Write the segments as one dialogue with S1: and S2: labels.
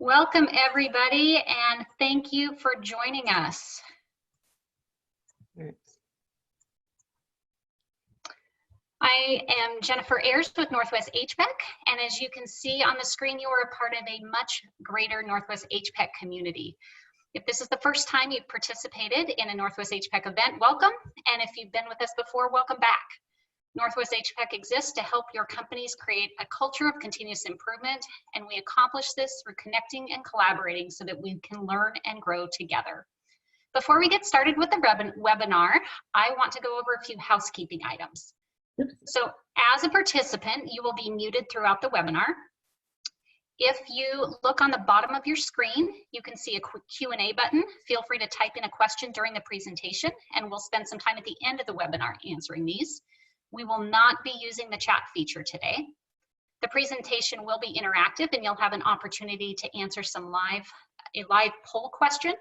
S1: Welcome, everybody, and thank you for joining us. I am Jennifer Ayers with Northwest HPEC, and as you can see on the screen, you are a part of a much greater Northwest HPEC community. If this is the first time you've participated in a Northwest HPEC event, welcome, and if you've been with us before, welcome back. Northwest HPEC exists to help your companies create a culture of continuous improvement, and we accomplish this through connecting and collaborating so that we can learn and grow together. Before we get started with the webinar, I want to go over a few housekeeping items. So as a participant, you will be muted throughout the webinar. If you look on the bottom of your screen, you can see a quick Q&A button. Feel free to type in a question during the presentation, and we'll spend some time at the end of the webinar answering these. We will not be using the chat feature today. The presentation will be interactive, and you'll have an opportunity to answer a live poll question,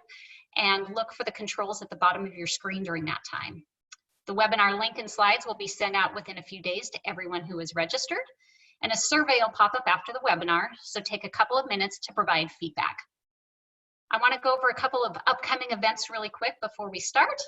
S1: and look for the controls at the bottom of your screen during that time. The webinar link and slides will be sent out within a few days to everyone who is registered, and a survey will pop up after the webinar, so take a couple of minutes to provide feedback. I want to go over a couple of upcoming events really quick before we start.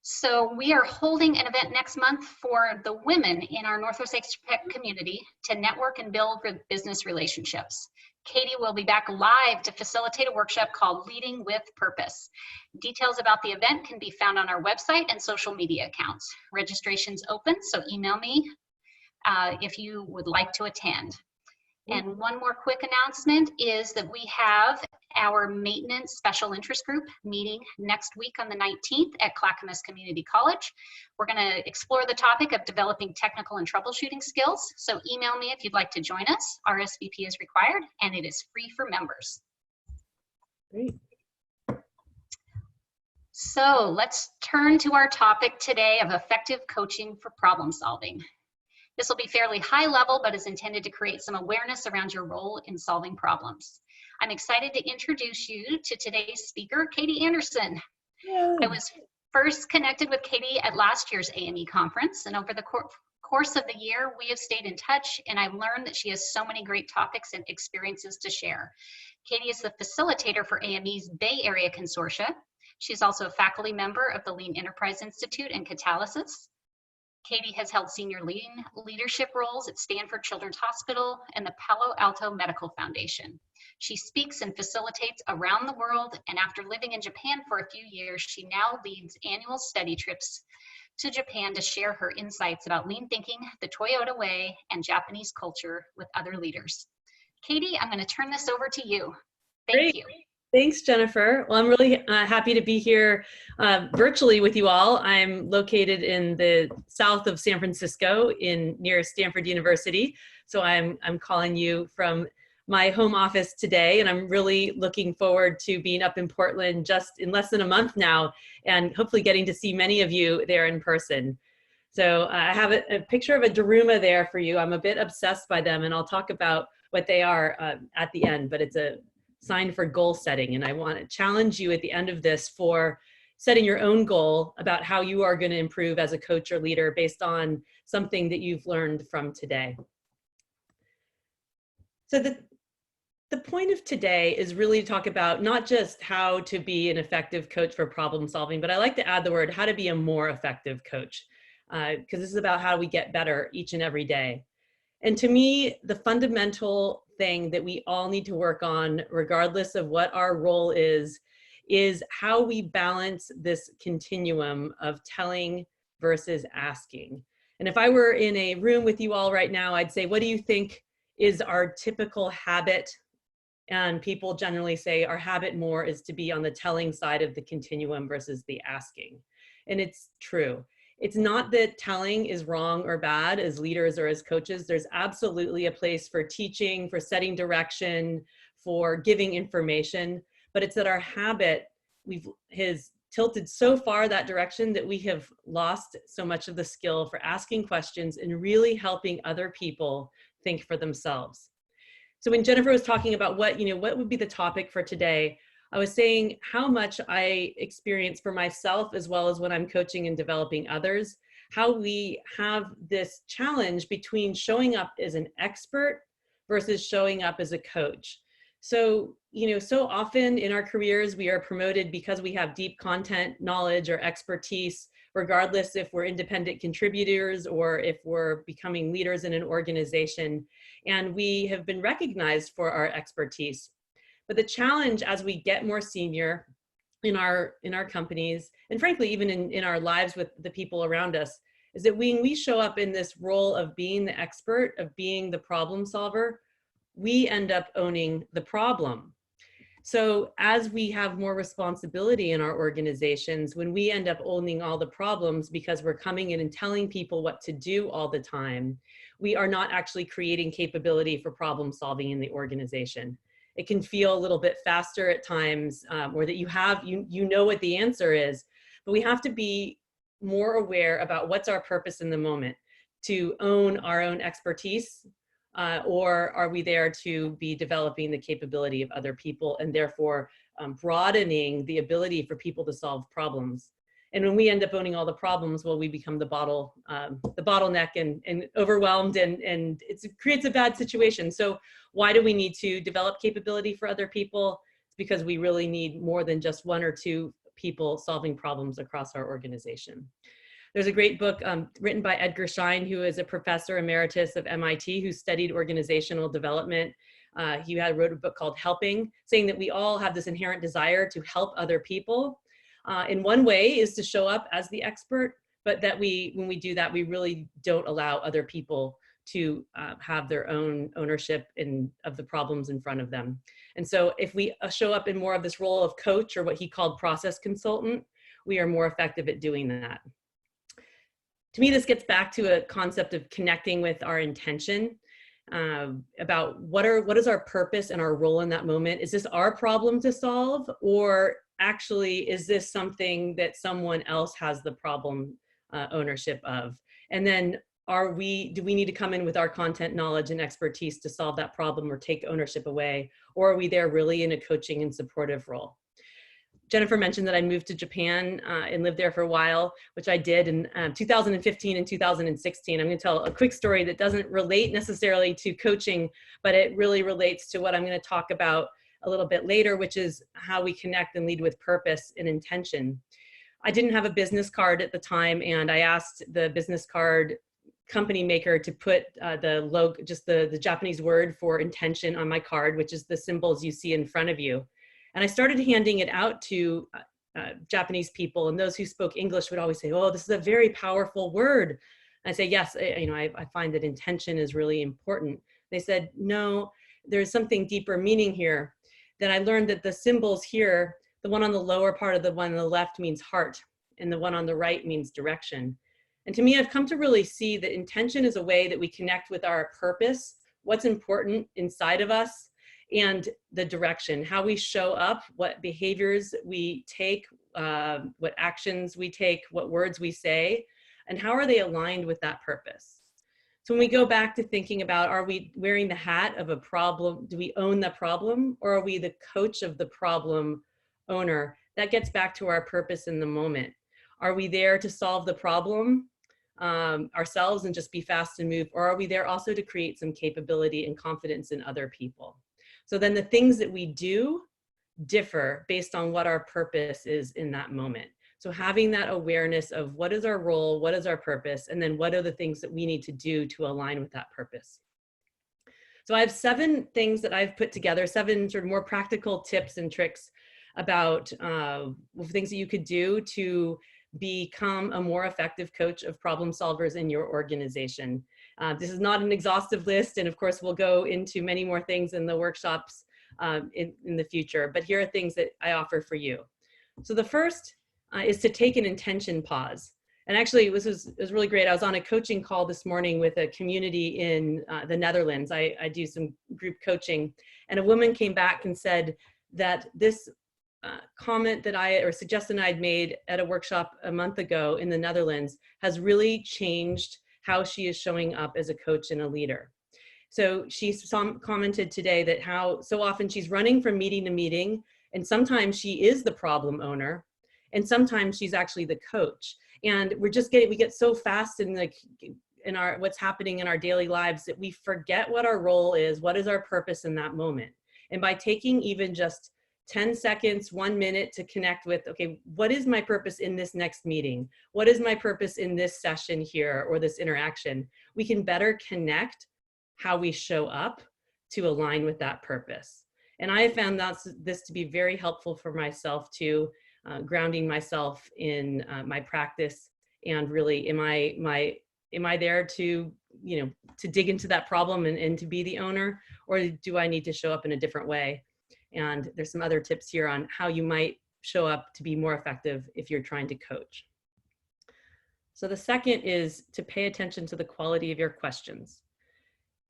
S1: So we are holding an event next month for the women in our Northwest HPEC community to network and build business relationships. Katie will be back live to facilitate a workshop called Leading with Purpose. Details about the event can be found on our website and social media accounts. Registration's open, so email me if you would like to attend. And one more quick announcement is that we have our maintenance special interest group meeting next week on the 19th at Clackamas Community College. We're going to explore the topic of developing technical and troubleshooting skills. So email me if you'd like to join us. RSVP is required, and it is free for members.
S2: Great.
S1: So let's turn to our topic today of effective coaching for problem solving. This will be fairly high level, but is intended to create some awareness around your role in solving problems. I'm excited to introduce you to today's speaker, Katie Anderson.
S2: Yay.
S1: I was first connected with Katie at last year's AME conference, and over the course of the year, we have stayed in touch, and I've learned that she has so many great topics and experiences to share. Katie is the facilitator for AME's Bay Area Consortia. She's also a faculty member of the Lean Enterprise Institute and Catalysis. Katie has held senior leadership roles at Stanford Children's Hospital and the Palo Alto Medical Foundation. She speaks and facilitates around the world, and after living in Japan for a few years, she now leads annual study trips to Japan to share her insights about lean thinking, the Toyota way, and Japanese culture with other leaders. Katie, I'm going to turn this over to you. Thank you.
S2: Thanks, Jennifer. Well, I'm really happy to be here virtually with you all. I'm located in the south of San Francisco near Stanford University. So I'm calling you from my home office today, and I'm really looking forward to being up in Portland just in less than a month now, and hopefully getting to see many of you there in person. So I have a picture of a Daruma there for you. I'm a bit obsessed by them, and I'll talk about what they are at the end, but it's a sign for goal setting, and I want to challenge you at the end of this for setting your own goal about how you are going to improve as a coach or leader based on something that you've learned from today. So the point of today is really to talk about not just how to be an effective coach for problem solving, but I like to add the word how to be a more effective coach, because this is about how we get better each and every day. And to me, the fundamental thing that we all need to work on, regardless of what our role is how we balance this continuum of telling versus asking. And if I were in a room with you all right now, I'd say, what do you think is our typical habit? And people generally say our habit more is to be on the telling side of the continuum versus the asking. And it's true. It's not that telling is wrong or bad as leaders or as coaches. There's absolutely a place for teaching, for setting direction, for giving information, but it's that our habit has tilted so far that direction that we have lost so much of the skill for asking questions and really helping other people think for themselves. So when Jennifer was talking about what would be the topic for today, I was saying how much I experience for myself, as well as when I'm coaching and developing others, how we have this challenge between showing up as an expert versus showing up as a coach. So, so often in our careers, we are promoted because we have deep content knowledge or expertise, regardless if we're independent contributors or if we're becoming leaders in an organization. And we have been recognized for our expertise. But the challenge as we get more senior in our companies, and frankly, even in our lives with the people around us, is that when we show up in this role of being the expert, of being the problem solver, we end up owning the problem. So as we have more responsibility in our organizations, when we end up owning all the problems because we're coming in and telling people what to do all the time, we are not actually creating capability for problem solving in the organization. It can feel a little bit faster at times, or that you know what the answer is, but we have to be more aware about what's our purpose in the moment, to own our own expertise, or are we there to be developing the capability of other people and therefore broadening the ability for people to solve problems. And when we end up owning all the problems, well, we become the bottleneck and overwhelmed, and it creates a bad situation. So why do we need to develop capability for other people? It's because we really need more than just one or two people solving problems across our organization. There's a great book written by Edgar Schein, who is a professor emeritus of MIT, who studied organizational development. He wrote a book called Helping, saying that we all have this inherent desire to help other people. In one way is to show up as the expert, but that when we do that, we really don't allow other people to have their own ownership of the problems in front of them. And so if we show up in more of this role of coach, or what he called process consultant, we are more effective at doing that. To me, this gets back to a concept of connecting with our intention, about what is our purpose and our role in that moment. Is this our problem to solve, or actually is this something that someone else has the problem ownership of? And then do we need to come in with our content knowledge and expertise to solve that problem or take ownership away? Or are we there really in a coaching and supportive role? Jennifer mentioned that I moved to Japan and lived there for a while, which I did in 2015 and 2016. I'm going to tell a quick story that doesn't relate necessarily to coaching, but it really relates to what I'm going to talk about a little bit later, which is how we connect and lead with purpose and intention. I didn't have a business card at the time, and I asked the business card company maker to put the logo, just the Japanese word for intention on my card, which is the symbols you see in front of you. And I started handing it out to Japanese people, and those who spoke English would always say, "Oh, this is a very powerful word." And I say, "Yes, I find that intention is really important." They said, "No, there's something deeper meaning here." Then I learned that the symbols here, the one on the lower part of the one on the left means heart, and the one on the right means direction. And to me, I've come to really see that intention is a way that we connect with our purpose, what's important inside of us, and the direction, how we show up, what behaviors we take, what actions we take, what words we say, and how are they aligned with that purpose. So when we go back to thinking about, are we wearing the hat of a problem? Do we own the problem, or are we the coach of the problem owner? That gets back to our purpose in the moment. Are we there to solve the problem ourselves and just be fast and move, or are we there also to create some capability and confidence in other people? So then the things that we do differ based on what our purpose is in that moment. So having that awareness of what is our role, what is our purpose, and then what are the things that we need to do to align with that purpose. So I have 7 things that I've put together, 7 sort of more practical tips and tricks about things that you could do to become a more effective coach of problem solvers in your organization. This is not an exhaustive list, and of course we'll go into many more things in the workshops in the future, but here are things that I offer for you. So the first is to take an intention pause. And actually, it was really great. I was on a coaching call this morning with a community in the Netherlands. I do some group coaching, and a woman came back and said that this comment that or suggestion I'd made at a workshop a month ago in the Netherlands has really changed how she is showing up as a coach and a leader. So she commented today that how so often she's running from meeting to meeting, and sometimes she is the problem owner, and sometimes she's actually the coach. And we get so fast and in our, what's happening in our daily lives, that we forget what our role is, what is our purpose in that moment. And by taking even just 10 seconds, 1 minute to connect with, okay, what is my purpose in this next meeting? What is my purpose in this session here or this interaction? We can better connect how we show up to align with that purpose. And I have found this to be very helpful for myself too, grounding myself in my practice, and really, am I there to, you know, to dig into that problem and to be the owner, or do I need to show up in a different way? And there's some other tips here on how you might show up to be more effective if you're trying to coach. So the second is to pay attention to the quality of your questions.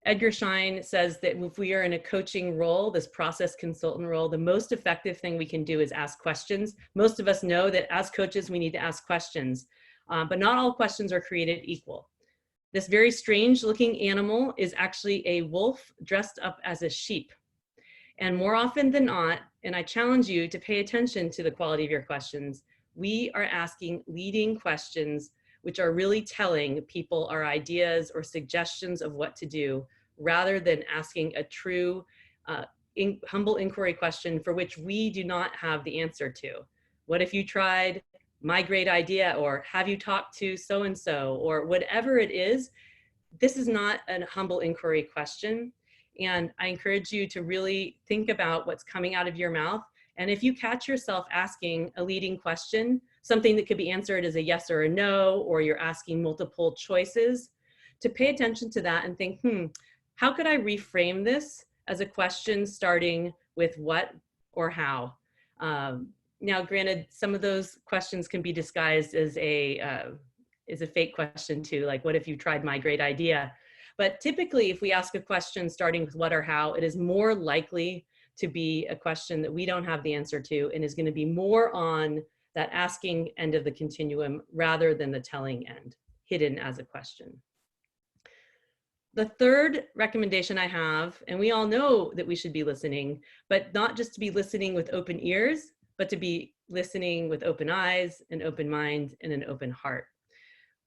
S2: Edgar Schein says that if we are in a coaching role, this process consultant role, the most effective thing we can do is ask questions. Most of us know that as coaches, we need to ask questions, but not all questions are created equal. This very strange looking animal is actually a wolf dressed up as a sheep. And more often than not, and I challenge you to pay attention to the quality of your questions, we are asking leading questions which are really telling people our ideas or suggestions of what to do, rather than asking a true humble inquiry question for which we do not have the answer to. What if you tried my great idea, or have you talked to so-and-so, or whatever it is? This is not a humble inquiry question. And I encourage you to really think about what's coming out of your mouth. And if you catch yourself asking a leading question, something that could be answered as a yes or a no, or you're asking multiple choices, to pay attention to that and think, how could I reframe this as a question starting with what or how? Now, granted, some of those questions can be disguised as a fake question too, like, what if you tried my great idea? But typically, if we ask a question starting with what or how, it is more likely to be a question that we don't have the answer to, and is going to be more on that asking end of the continuum rather than the telling end, hidden as a question. The third recommendation I have, and we all know that we should be listening, but not just to be listening with open ears, but to be listening with open eyes, an open mind, and an open heart.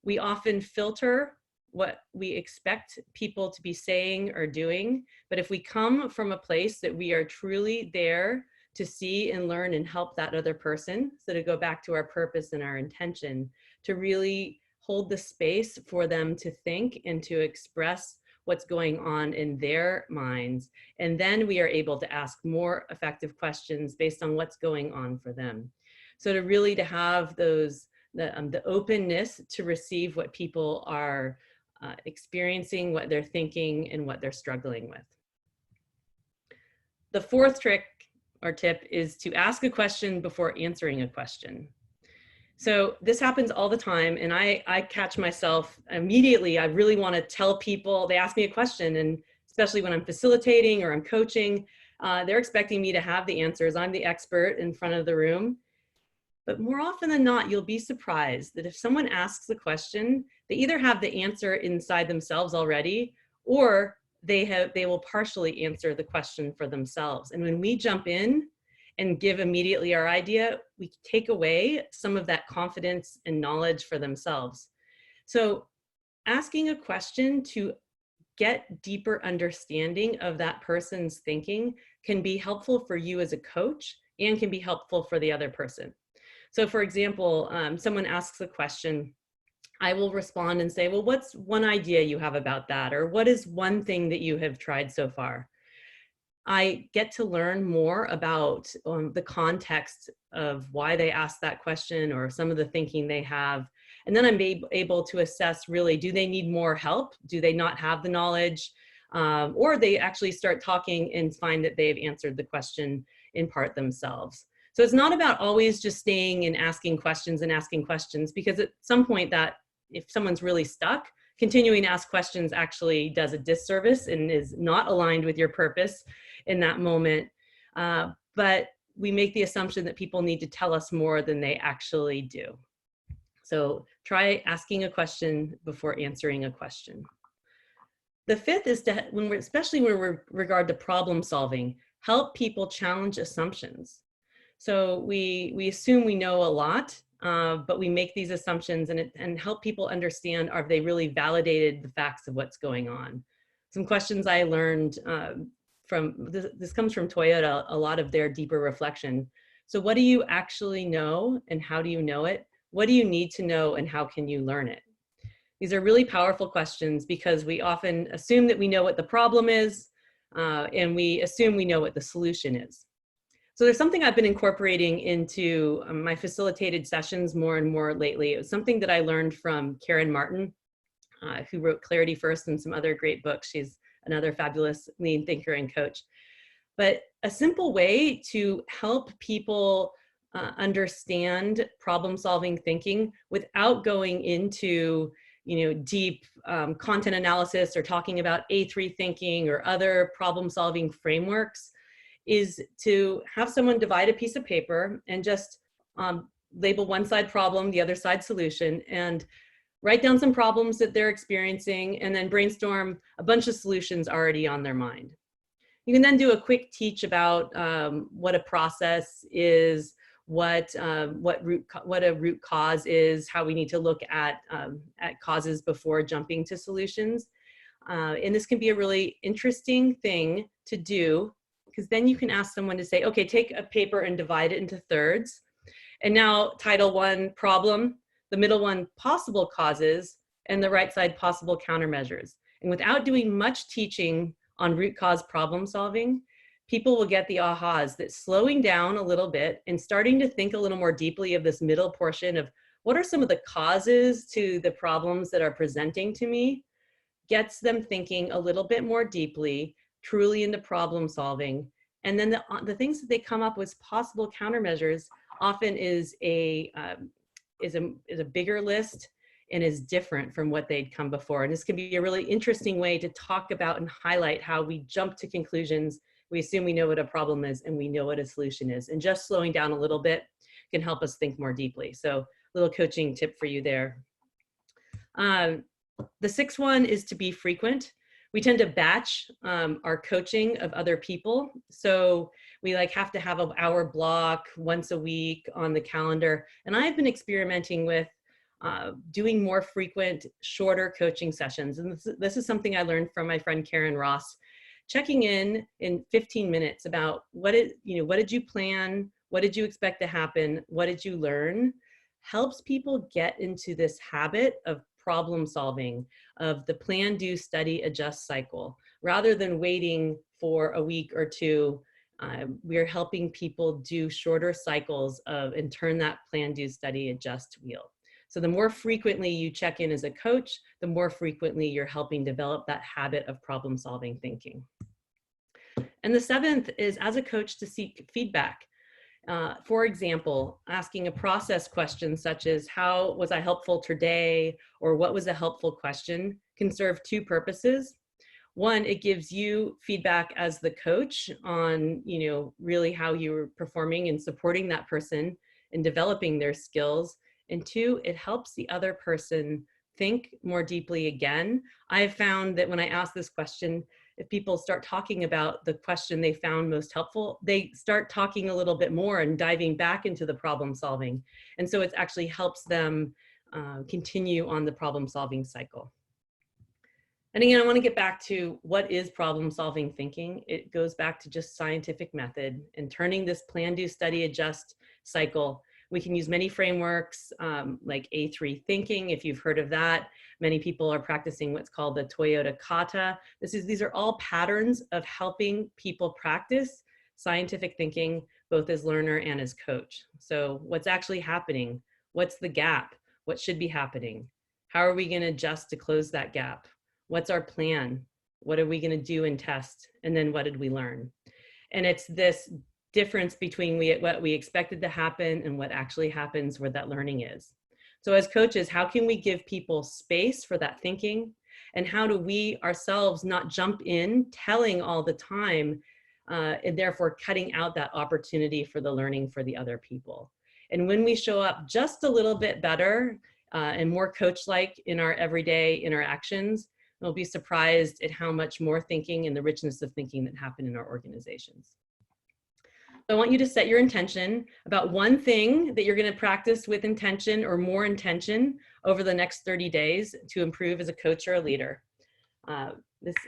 S2: We often filter what we expect people to be saying or doing, but if we come from a place that we are truly there to see and learn and help that other person, so to go back to our purpose and our intention, to really hold the space for them to think and to express what's going on in their minds. And then we are able to ask more effective questions based on what's going on for them. So to really to have those, the openness to receive what people are experiencing, what they're thinking, and what they're struggling with. The fourth trick or tip is to ask a question before answering a question. So this happens all the time, and I catch myself immediately. I really want to tell people, they ask me a question, and especially when I'm facilitating or I'm coaching, they're expecting me to have the answers. I'm the expert in front of the room. But more often than not, you'll be surprised that if someone asks a question, they either have the answer inside themselves already, or they will partially answer the question for themselves. And when we jump in and give immediately our idea, we take away some of that confidence and knowledge for themselves. So asking a question to get deeper understanding of that person's thinking can be helpful for you as a coach, and can be helpful for the other person. So for example, someone asks a question, I will respond and say, well, what's one idea you have about that? Or what is one thing that you have tried so far? I get to learn more about the context of why they asked that question, or some of the thinking they have. And then I'm able to assess, really, do they need more help? Do they not have the knowledge? Or they actually start talking and find that they've answered the question in part themselves. So it's not about always just staying and asking questions, because at some point, that if someone's really stuck, continuing to ask questions actually does a disservice and is not aligned with your purpose in that moment. But we make the assumption that people need to tell us more than they actually do. So try asking a question before answering a question. The fifth is to, especially when we're regard to problem solving, help people challenge assumptions. So we assume we know a lot, but we make these assumptions and help people understand, are they really validated the facts of what's going on? Some questions I learned this comes from Toyota, a lot of their deeper reflection. So what do you actually know and how do you know it? What do you need to know and how can you learn it? These are really powerful questions because we often assume that we know what the problem is, and we assume we know what the solution is. So there's something I've been incorporating into my facilitated sessions more and more lately. It was something that I learned from Karen Martin, who wrote Clarity First and some other great books. She's another fabulous lean thinker and coach. But a simple way to help people understand problem-solving thinking without going into deep content analysis or talking about A3 thinking or other problem-solving frameworks is to have someone divide a piece of paper and just label one side problem, the other side solution, and write down some problems that they're experiencing and then brainstorm a bunch of solutions already on their mind. You can then do a quick teach about what a process is, what a root cause is, how we need to look at causes before jumping to solutions. And this can be a really interesting thing to do, because then you can ask someone to say, okay, take a paper and divide it into thirds. And now title one, problem, the middle one, possible causes, and the right side, possible countermeasures. And without doing much teaching on root cause problem solving, people will get the ahas that slowing down a little bit and starting to think a little more deeply of this middle portion of what are some of the causes to the problems that are presenting to me, gets them thinking a little bit more deeply, truly into problem solving. And then the things that they come up with possible countermeasures often is a bigger list and is different from what they'd come before. And this can be a really interesting way to talk about and highlight how we jump to conclusions. We assume we know what a problem is and we know what a solution is. And just slowing down a little bit can help us think more deeply. So little coaching tip for you there. The sixth one is to be frequent. We tend to batch our coaching of other people. So we have to have an hour block once a week on the calendar. And I've been experimenting with doing more frequent, shorter coaching sessions. And this is something I learned from my friend Karen Ross. Checking in 15 minutes about what did you plan? What did you expect to happen? What did you learn? Helps people get into this habit of problem solving, of the plan, do, study, adjust cycle. Rather than waiting for a week or two, we're helping people do shorter cycles and turn that plan, do, study, adjust wheel. So the more frequently you check in as a coach, the more frequently you're helping develop that habit of problem solving thinking. And the seventh is, as a coach, to seek feedback. For example, asking a process question such as, how was I helpful today? Or what was a helpful question can serve two purposes. One, it gives you feedback as the coach on, really how you're performing and supporting that person and developing their skills. And two, it helps the other person think more deeply again. I have found that when I ask this question, if people start talking about the question they found most helpful, they start talking a little bit more and diving back into the problem solving. And so it actually helps them continue on the problem solving cycle. And again, I want to get back to what is problem solving thinking. It goes back to just scientific method and turning this plan, do, study, adjust cycle. We can use many frameworks like A3 thinking, if you've heard of that. Many people are practicing what's called the Toyota Kata. These are all patterns of helping people practice scientific thinking, both as learner and as coach. So what's actually happening? What's the gap? What should be happening? How are we going to adjust to close that gap? What's our plan? What are we going to do and test? And then what did we learn? And it's this difference between what we expected to happen and what actually happens, where that learning is. So as coaches, how can we give people space for that thinking? And how do we ourselves not jump in telling all the time and therefore cutting out that opportunity for the learning for the other people? And when we show up just a little bit better and more coach-like in our everyday interactions, we'll be surprised at how much more thinking and the richness of thinking that happen in our organizations. I want you to set your intention about one thing that you're going to practice with intention or more intention over the next 30 days to improve as a coach or a leader. I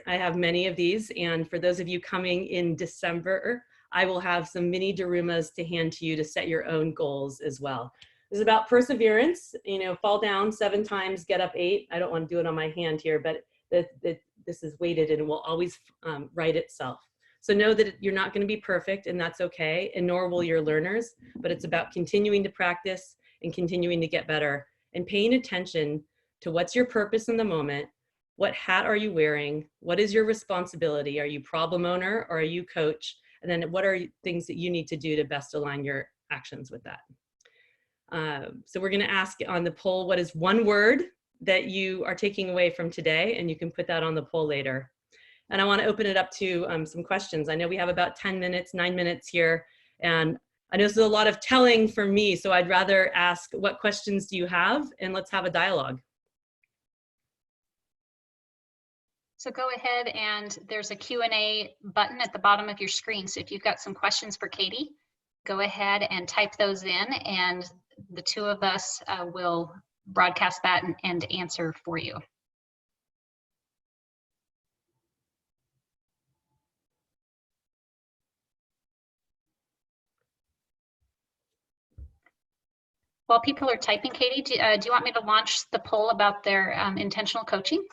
S2: have many of these, and for those of you coming in December, I will have some mini Darumas to hand to you to set your own goals as well. This is about perseverance, fall down 7 times, get up 8. I don't want to do it on my hand here, but this is weighted and it will always write itself. So know that you're not going to be perfect, and that's okay, and nor will your learners, but it's about continuing to practice and continuing to get better and paying attention to what's your purpose in the moment. What hat are you wearing? What is your responsibility? Are you problem owner or are you coach? And then what are things that you need to do to best align your actions with that? So we're going to ask on the poll, what is one word that you are taking away from today? And you can put that on the poll later. And I want to open it up to some questions. I know we have about 10 minutes, 9 minutes here. And I know this is a lot of telling for me, so I'd rather ask, what questions do you have? And let's have a dialogue.
S1: So go ahead, and there's a Q&A button at the bottom of your screen. So if you've got some questions for Katie, go ahead and type those in, and the two of us will broadcast that and answer for you. While people are typing, Katie, do you want me to launch the poll about their intentional coaching?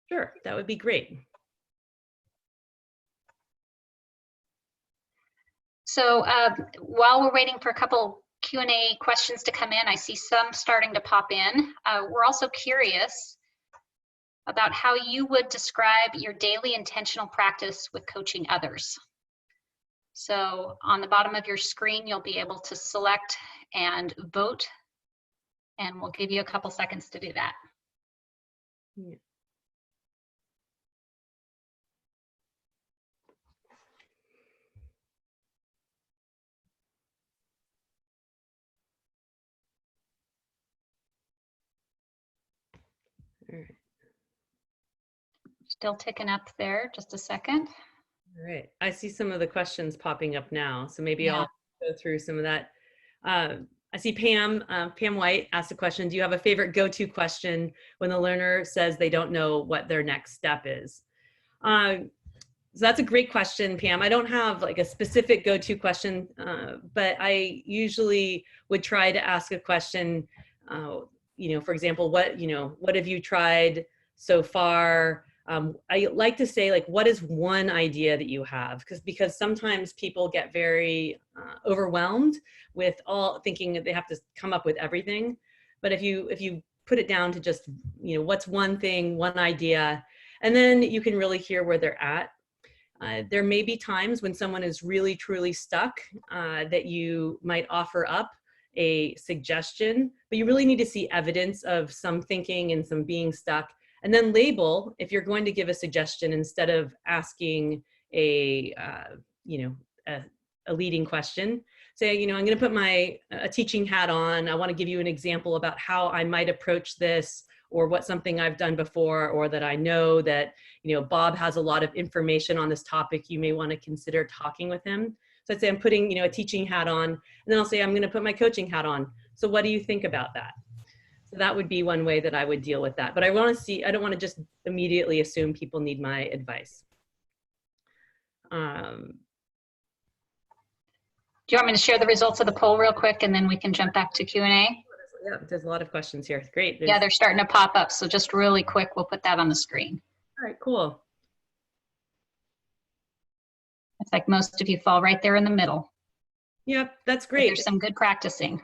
S2: Sure, that would be great.
S1: So while we're waiting for a couple Q&A questions to come in, I see some starting to pop in. We're also curious about how you would describe your daily intentional practice with coaching others. So on the bottom of your screen, you'll be able to select and vote, and we'll give you a couple seconds to do that.
S2: Yeah. All right.
S1: Still ticking up there, just a second.
S2: All right, I see some of the questions popping up now, so maybe I'll go through some of that. I see Pam White asked a question. Do you have a favorite go-to question when the learner says they don't know what their next step is? So that's a great question, Pam. I don't have like a specific go-to question, but I usually would try to ask a question, for example, what have you tried so far? I like to say, like, what is one idea that you have? Because sometimes people get very overwhelmed with all thinking that they have to come up with everything. But if you put it down to just, what's one thing, one idea, and then you can really hear where they're at. There may be times when someone is really, truly stuck that you might offer up a suggestion, but you really need to see evidence of some thinking and some being stuck. And then label, if you're going to give a suggestion, instead of asking a leading question, say, I'm going to put a teaching hat on. I want to give you an example about how I might approach this, or what something I've done before, or that I know that, Bob has a lot of information on this topic. You may want to consider talking with him. So I'd say I'm putting, a teaching hat on, and then I'll say, I'm going to put my coaching hat on. So what do you think about that? So that would be one way that I would deal with that. But I don't want to just immediately assume people need my advice.
S1: Do you want me to share the results of the poll real quick, and then we can jump back to Q&A?
S2: Yeah, there's a lot of questions here. Great.
S1: Yeah, they're starting to pop up. So just really quick, we'll put that on the screen.
S2: All right, cool.
S1: It's like most of you fall right there in the middle.
S2: Yep, that's great.
S1: There's some good practicing.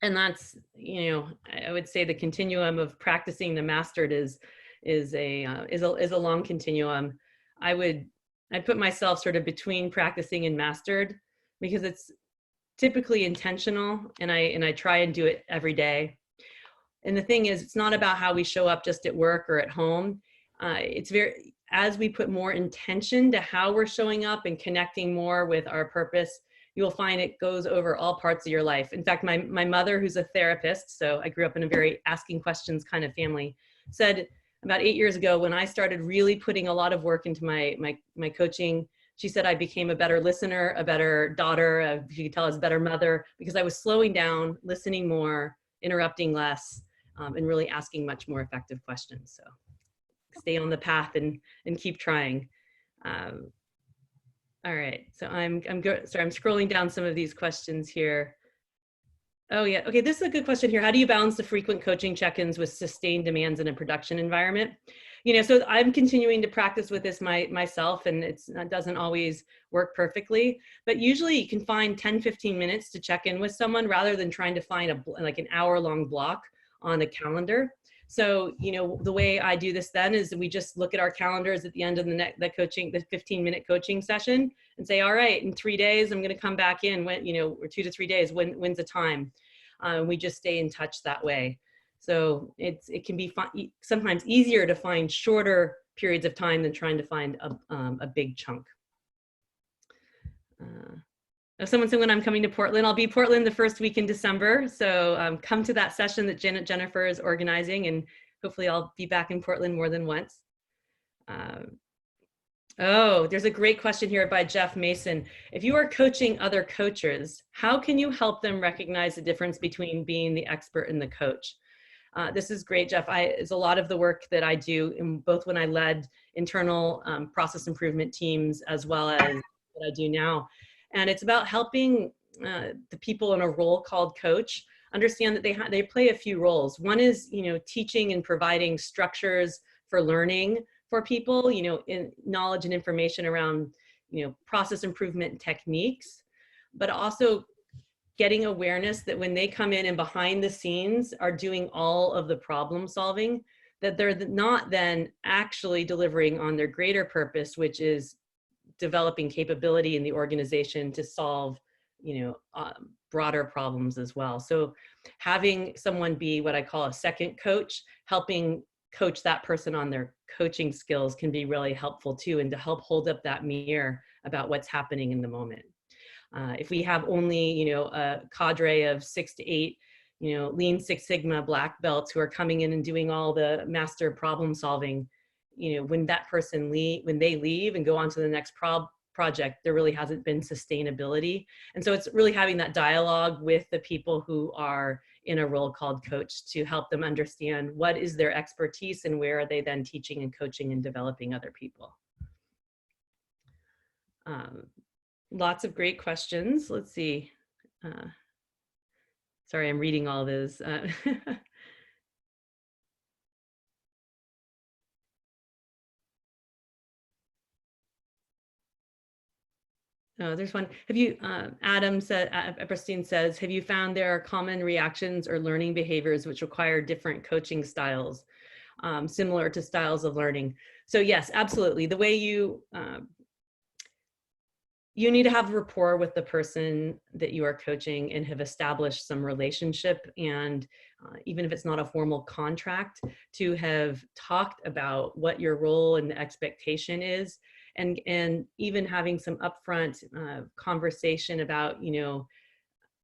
S2: And that's, I would say the continuum of practicing the mastered is a long continuum. I'd put myself sort of between practicing and mastered, because it's typically intentional, and I try and do it every day. And the thing is, it's not about how we show up just at work or at home. As we put more intention to how we're showing up and connecting more with our purpose, you'll find it goes over all parts of your life. In fact, my mother, who's a therapist, so I grew up in a very asking questions kind of family, said about 8 years ago, when I started really putting a lot of work into my coaching, She said I became a better listener, a better daughter, she could tell us a better mother, because I was slowing down, listening more, interrupting less, and really asking much more effective questions. So stay on the path and keep trying. All right, so I'm scrolling down some of these questions here. Oh yeah, okay, this is a good question here. How do you balance the frequent coaching check-ins with sustained demands in a production environment? So I'm continuing to practice with this myself, and it doesn't always work perfectly, but usually you can find 10, 15 minutes to check in with someone rather than trying to find like an hour-long block on a calendar. So, the way I do this then is we just look at our calendars at the end of the 15-minute coaching session and say, all right, in 3 days, I'm going to come back in when, or 2 to 3 days, when's the time? We just stay in touch that way. So it can be sometimes easier to find shorter periods of time than trying to find a big chunk. Someone said when I'm coming to Portland, I'll be Portland the first week in December. So come to that session that Jennifer is organizing, and hopefully I'll be back in Portland more than once. Oh, there's a great question here by Jeff Mason. If you are coaching other coaches, how can you help them recognize the difference between being the expert and the coach? This is great, Jeff. It's a lot of the work that I do, in both when I led internal process improvement teams as well as what I do now. And it's about helping the people in a role called coach understand that they play a few roles. One is, teaching and providing structures for learning for people, in knowledge and information around, process improvement techniques, but also getting awareness that when they come in and behind the scenes are doing all of the problem solving, that they're not then actually delivering on their greater purpose, which is developing capability in the organization to solve, broader problems as well. So having someone be what I call a second coach, helping coach that person on their coaching skills, can be really helpful too, and to help hold up that mirror about what's happening in the moment. If we have only, a cadre of 6 to 8, Lean Six Sigma black belts who are coming in and doing all the master problem solving, when that person when they leave and go on to the next project, there really hasn't been sustainability. And so it's really having that dialogue with the people who are in a role called coach to help them understand what is their expertise and where are they then teaching and coaching and developing other people. Lots of great questions. Let's see. Sorry, I'm reading all those. Oh, there's one. Have you, Adam said, Epperstein says, have you found there are common reactions or learning behaviors which require different coaching styles, similar to styles of learning? So yes, absolutely. The way you need to have rapport with the person that you are coaching and have established some relationship. And even if it's not a formal contract, to have talked about what your role and the expectation is, and even having some upfront conversation about,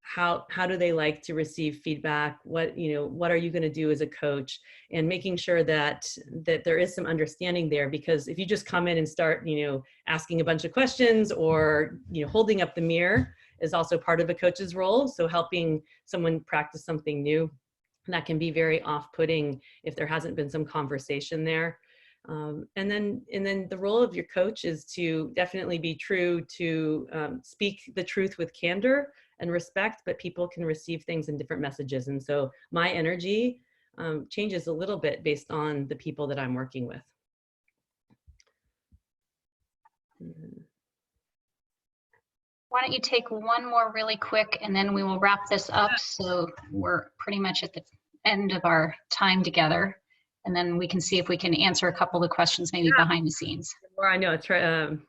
S2: how do they like to receive feedback? What are you going to do as a coach? And making sure that there is some understanding there, because if you just come in and start, asking a bunch of questions or, holding up the mirror is also part of a coach's role. So helping someone practice something new, that can be very off-putting if there hasn't been some conversation there. And then the role of your coach is to definitely be true to speak the truth with candor and respect, but people can receive things in different messages. And so my energy changes a little bit based on the people that I'm working with.
S1: Why don't you take one more really quick, and then we will wrap this up. So we're pretty much at the end of our time together. And then we can see if we can answer a couple of questions maybe behind the scenes.
S2: Or I know, it's right. I'm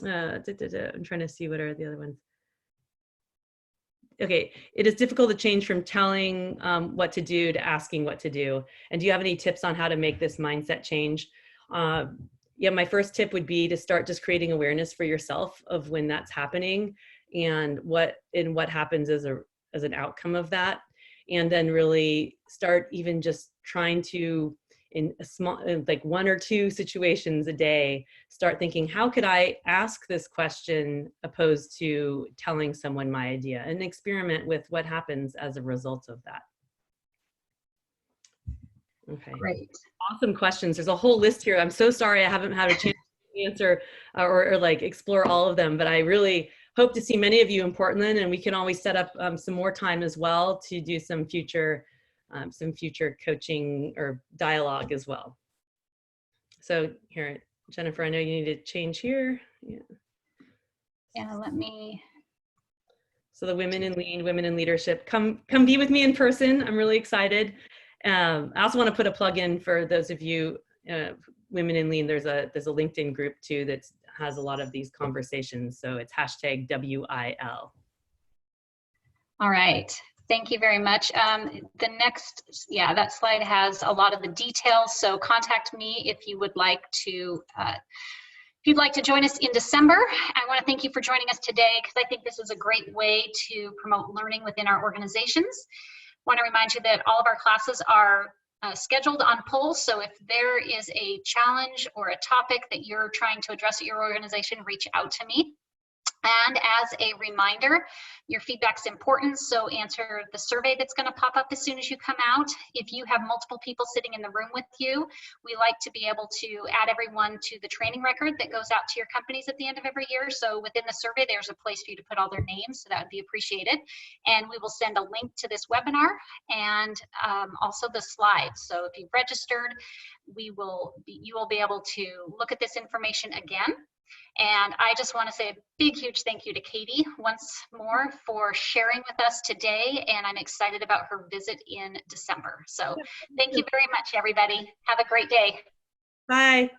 S2: trying to see what are the other ones. Okay, it is difficult to change from telling what to do to asking what to do. And do you have any tips on how to make this mindset change? Yeah, my first tip would be to start just creating awareness for yourself of when that's happening and what happens as an outcome of that. And then really start even just trying to in a small, like 1 or 2 situations a day, start thinking, how could I ask this question opposed to telling someone my idea, and experiment with what happens as a result of that. Okay.
S1: Great.
S2: Awesome questions. There's a whole list here. I'm so sorry I haven't had a chance to answer or like explore all of them, but I really hope to see many of you in Portland, and we can always set up some more time as well to do some future coaching or dialogue as well. So here, Jennifer, I know you need to change here.
S1: Yeah, let me.
S2: So the Women in Lean, Women in Leadership, come be with me in person. I'm really excited. I also want to put a plug in for those of you, Women in Lean. There's a LinkedIn group too that has a lot of these conversations. So it's #WIL.
S1: All right. Thank you very much. The next, yeah, that slide has a lot of the details. So contact me if you would like to. If you'd like to join us in December. I want to thank you for joining us today, because I think this is a great way to promote learning within our organizations. I want to remind you that all of our classes are scheduled on polls. So if there is a challenge or a topic that you're trying to address at your organization, reach out to me. And as a reminder, your feedback's important, so answer the survey that's going to pop up as soon as you come out. If you have multiple people sitting in the room with you, we like to be able to add everyone to the training record that goes out to your companies at the end of every year. So within the survey, there's a place for you to put all their names, so that would be appreciated. And we will send a link to this webinar and also the slides. So if you've registered, you will be able to look at this information again. And I just want to say a big, huge thank you to Katie once more for sharing with us today. And I'm excited about her visit in December. So thank you very much, everybody. Have a great day.
S2: Bye.